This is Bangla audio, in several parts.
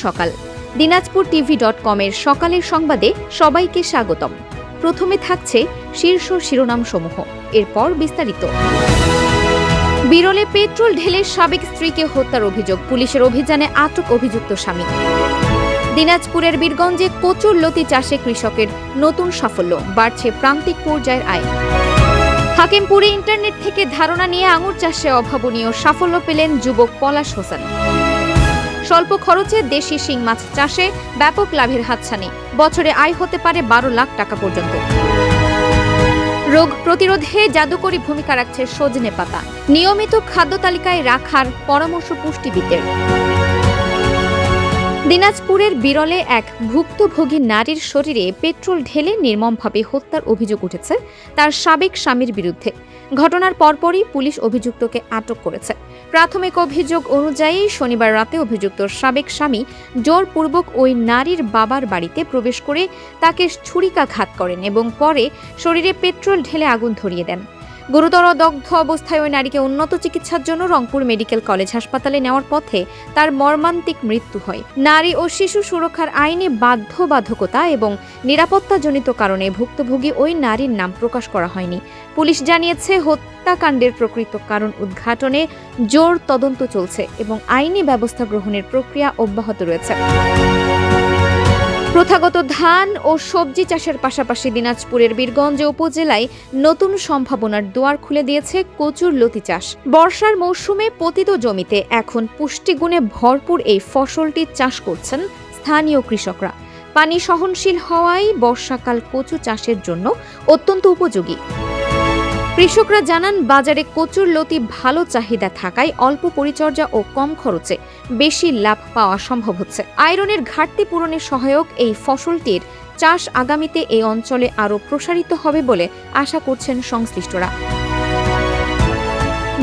সকাল। dinajpurtv.com-এর সকালের সংবাদে সবাইকে স্বাগতম। প্রথমে থাকছে শীর্ষ শিরোনামসমূহ, এরপর বিস্তারিত। বিরলে পেট্রোল ঢেলে সাবেক স্ত্রীকে হত্যার অভিযোগ, পুলিশের অভিযানে আটক অভিযুক্ত স্বামী। দিনাজপুরের বীরগঞ্জে কচুর লতি চাষে কৃষকের নতুন সাফল্য, বাড়ছে প্রান্তিক পর্যায়ের আয়। হাকিমপুরে ইন্টারনেট থেকে ধারণা নিয়ে আঙুর চাষে অভাবনীয় সাফল্য পেলেন যুবক পলাশ হোসেন। স্বল্প খরচে দেশি শিং মাছ চাষে ব্যাপক লাভের হাতছানি, বছরে আয় হতে পারে 12 লাখ টাকা পর্যন্ত। রোগ প্রতিরোধে জাদুকরী ভূমিকা রাখছে সজনে পাতা, নিয়মিত খাদ্য তালিকায় রাখার পরামর্শ পুষ্টিবিদদের। দিনাজপুরের বিরলে এক ভুক্তভোগী নারীর শরীরে পেট্রোল ঢেলে নির্মমভাবে হত্যার অভিযোগ উঠেছে তার সাবেক স্বামীর বিরুদ্ধে। ঘটনার পরপরই পুলিশ অভিযুক্তকে আটক করেছে। প্রাথমিক অভিযোগ অনুযায়ী শনিবার রাতে অভিযুক্ত সাবেক স্বামী জোরপূর্বক ওই নারীর বাবার বাড়িতে প্রবেশ করে তাকে ছুরিকাঘাত করেন এবং পরে শরীরে পেট্রোল ঢেলে আগুন ধরিয়ে দেন। গুরুতর দগ্ধ অবস্থায় ওই নারীকে উন্নত চিকিৎসার জন্য রংপুর মেডিকেল কলেজ হাসপাতালে নেওয়ার পথে তার মর্মান্তিক মৃত্যু হয়। নারী ও শিশু সুরক্ষার আইনে বাধ্যবাধকতা এবং নিরাপত্তাজনিত কারণে ভুক্তভোগী ওই নারীর নাম প্রকাশ করা হয়নি। পুলিশ জানিয়েছে হত্যাকাণ্ডের প্রকৃত কারণ উদ্ঘাটনে জোর তদন্ত চলছে এবং আইনি ব্যবস্থা গ্রহণের প্রক্রিয়া অব্যাহত রয়েছে। প্রথাগত ধান ও সবজি চাষের পাশাপাশি দিনাজপুরের বীরগঞ্জ উপজেলায় নতুন সম্ভাবনার দুয়ার খুলে দিয়েছে কচুর লতি চাষ। বর্ষার মৌসুমে পতিত জমিতে এখন পুষ্টিগুণে ভরপুর এই ফসলটি চাষ করছেন স্থানীয় কৃষকরা। পানি সহনশীল হওয়ায় বর্ষাকাল কচু চাষের জন্য অত্যন্ত উপযোগী। কৃষকরা জানান, বাজারে কচুর লতি ভালো চাহিদা থাকায় অল্প পরিচর্যা ও কম খরচে বেশি লাভ পাওয়া সম্ভব হচ্ছে। আয়রনের ঘাটতি পূরণে সহায়ক এই ফসলটির চাষ আগামীতে এই অঞ্চলে আরও প্রসারিত হবে বলে আশা করছেন সংশ্লিষ্টরা।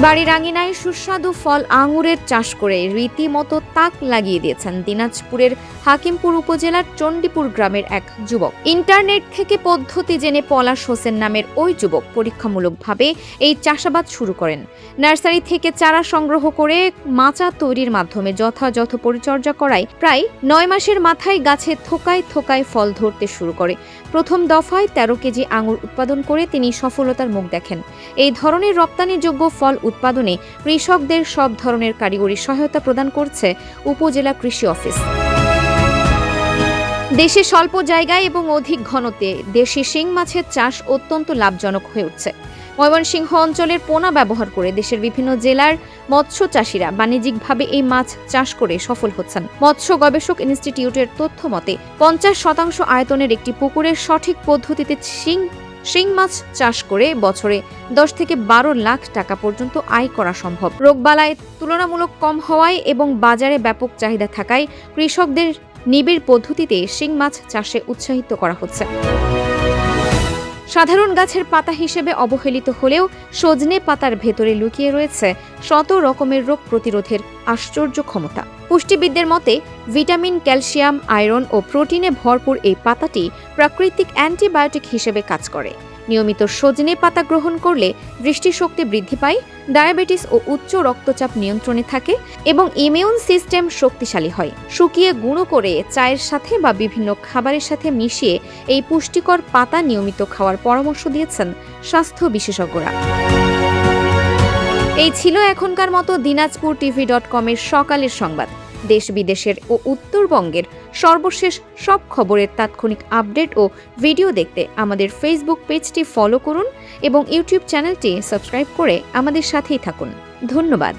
বাড়ির আঙিনায় সুস্বাদু ফল আঙুরের চাষ করে রীতিমতো তাক লাগিয়ে দিয়েছেন দিনাজপুরের হাকিমপুর উপজেলার চণ্ডীপুর গ্রামের এক যুবক। ইন্টারনেট থেকে পদ্ধতি জেনে পলাশ হোসেন নামের ওই যুবক পরীক্ষামূলকভাবে এই চাষাবাদ শুরু করেন। নার্সারি থেকে চারা সংগ্রহ করে মাচা তৈরির মাধ্যমে যথাযথ পরিচর্যা করায় প্রায় 9 মাসের মাথায় গাছে থোকায় থোকায় ফল ধরতে শুরু করে। প্রথম দফায় 13 কেজি আঙুর উৎপাদন করে তিনি সফলতার মুখ দেখেন। এই ধরনের রপ্তানিযোগ্য ফল উৎপাদনে কৃষকদের সব ধরনের কারিগরি সহায়তা প্রদান করছে উপজেলা কৃষি অফিস। দেশে স্বল্প জায়গায় এবং অধিক ঘনত্বে দেশি শিং মাছের চাষ অত্যন্ত লাভজনক হয়ে উঠছে। ময়মনসিংহ অঞ্চলের পোনা ব্যবহার করে দেশের বিভিন্ন জেলার মৎস্য চাষিরা বাণিজ্যিকভাবে এই মাছ চাষ করে সফল হচ্ছেন। মৎস্য গবেষক ইনস্টিটিউটের তথ্য মতে 50% আয়তনের একটি পুকুরের সঠিক পদ্ধতিতে শিং মাছ চাষ করে বছরে 10 থেকে 12 লাখ টাকা পর্যন্ত আয় করা সম্ভব। রোগবালাই তুলনামূলক কম হওয়ায় এবং বাজারে ব্যাপক চাহিদা থাকায় কৃষকদের নিবিড় পদ্ধতিতে শিং মাছ চাষে উৎসাহিত করা হচ্ছে। সাধারণ গাছের পাতা হিসেবে অবহেলিত হলেও সজনে পাতার ভেতরে লুকিয়ে রয়েছে শত রকমের রোগ প্রতিরোধের আশ্চর্য ক্ষমতা। পুষ্টিবিদদের মতে ভিটামিন, ক্যালসিয়াম, আয়রন ও প্রোটিনে ভরপুর এই পাতাটি প্রাকৃতিক অ্যান্টিবায়োটিক হিসেবে কাজ করে। নিয়মিত সজনে পাতা গ্রহণ করলে দৃষ্টিশক্তি বৃদ্ধি পায়, ডায়াবেটিস ও উচ্চ রক্তচাপ নিয়ন্ত্রণে থাকে এবং ইমিউন সিস্টেম শক্তিশালী হয়। শুকিয়ে গুঁড়ো করে চায়ের সাথে বা বিভিন্ন খাবারের সাথে মিশিয়ে এই পুষ্টিকর পাতা নিয়মিত খাওয়ার পরামর্শ দিয়েছেন স্বাস্থ্য বিশেষজ্ঞরা। এই ছিল এখনকার মতো dinajpurtv.com-এর সকালের সংবাদ। দেশ বিদেশের ও উত্তরবঙ্গের সর্বশেষ সব খবরের তাৎক্ষণিক আপডেট ও ভিডিও দেখতে আমাদের ফেসবুক পেজটি ফলো করুন এবং ইউটিউব চ্যানেলটি সাবস্ক্রাইব করে আমাদের সাথেই থাকুন। ধন্যবাদ।